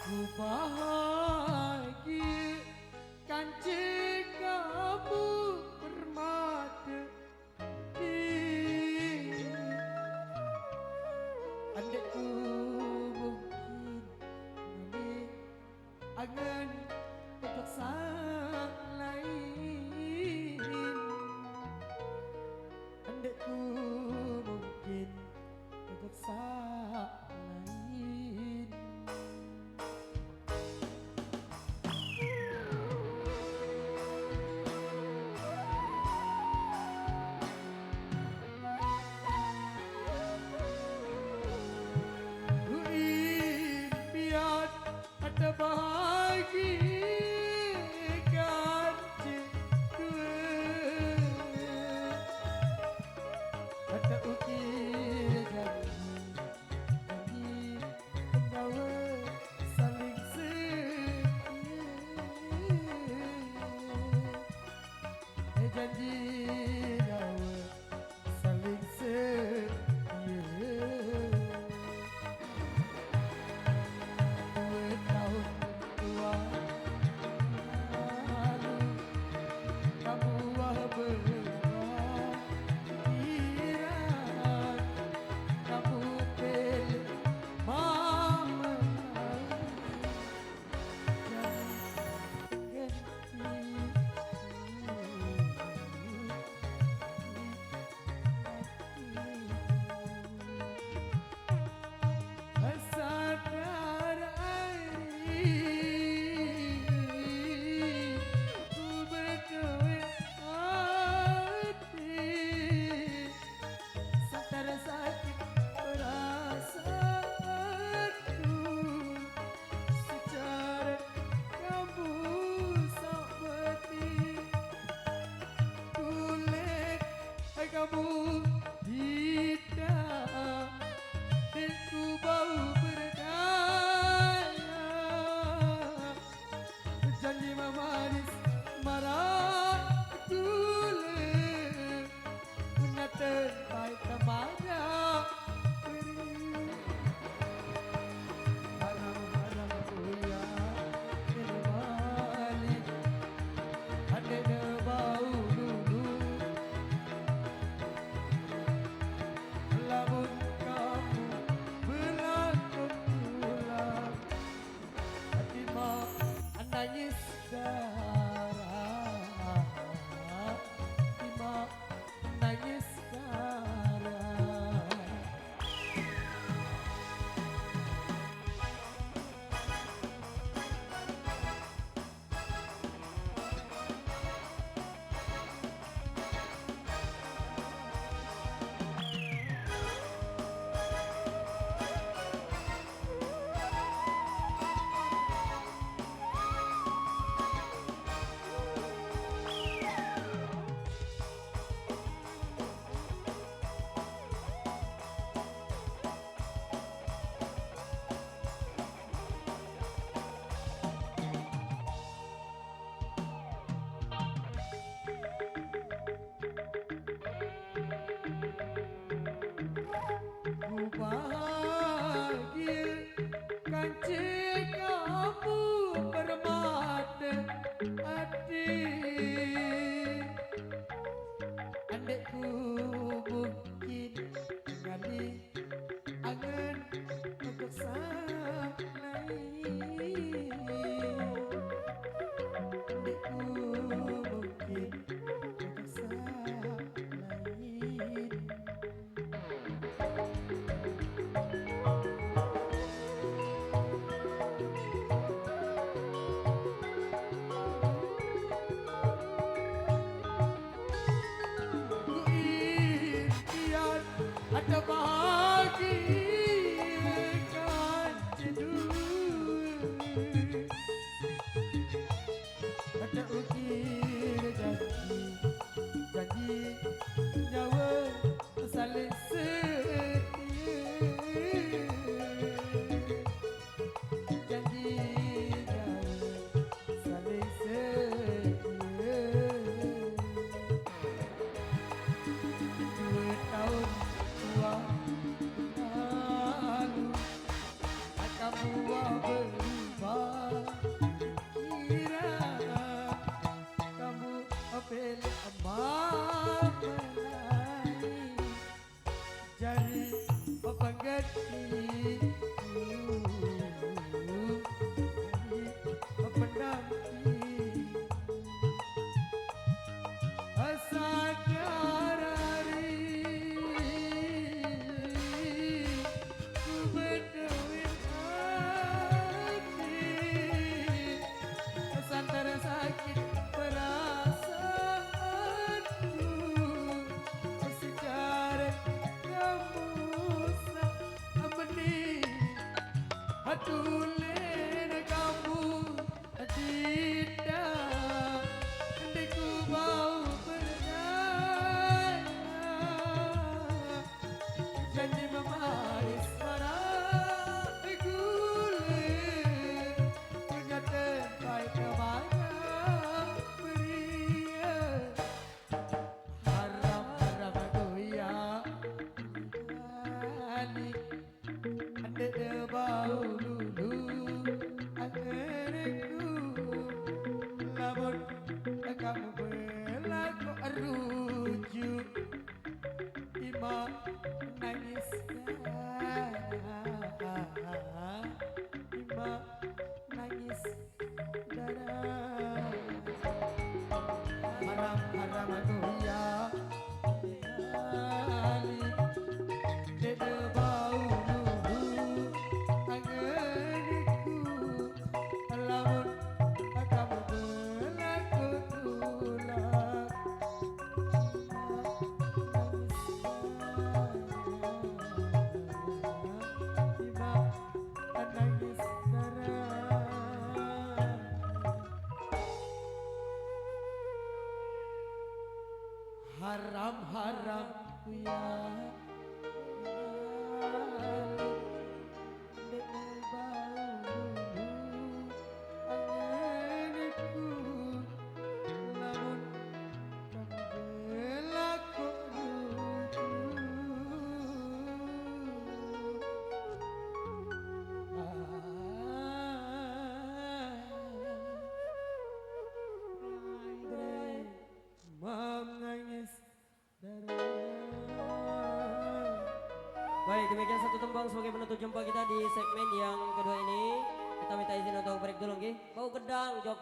Ku bahagia kan kamu bermata di andai ku mungkin ini angan untuk sang lain andai ku mungkin untuk sang lain. Ada bahagia kan dua ada ukir janji pengawa saling setia janji pengawa saling setia. Kamu hitam dan ku bau berdaya janji memanis marah tulen punya terbaik temannya malam-malam kuya ini balik ada bau nangis darah, Bima nangis darah. Bahagia kan kamu bermata hati andai ku mungkin kali angan untuk sang lain andai ku mungkin untuk sang lain. Ada bahagia kan dua ada ukir janji nyawa saling setia janji nyawa saling setia 2 tahun lalu kamu berubah tulen kamu tidak Diku mau percaya Janji memaris marah gulir Punya tempat kemana beria Haram-haram aku ya Alik Anda bau dulu Akhirku Lamun kamu berlaku rujuk Ima nangis darah Ima nangis darah Haram-haram aku ya Alik Dede bau dulu Anganiku Lamun kamu berlaku tulak Ima nangis darah Haram-haram ya Baik, demikian satu tembang sebagai penutup jumpa kita di segmen yang kedua ini. Kita minta izin untuk break dulu, nggih. Bau gedang, Jok.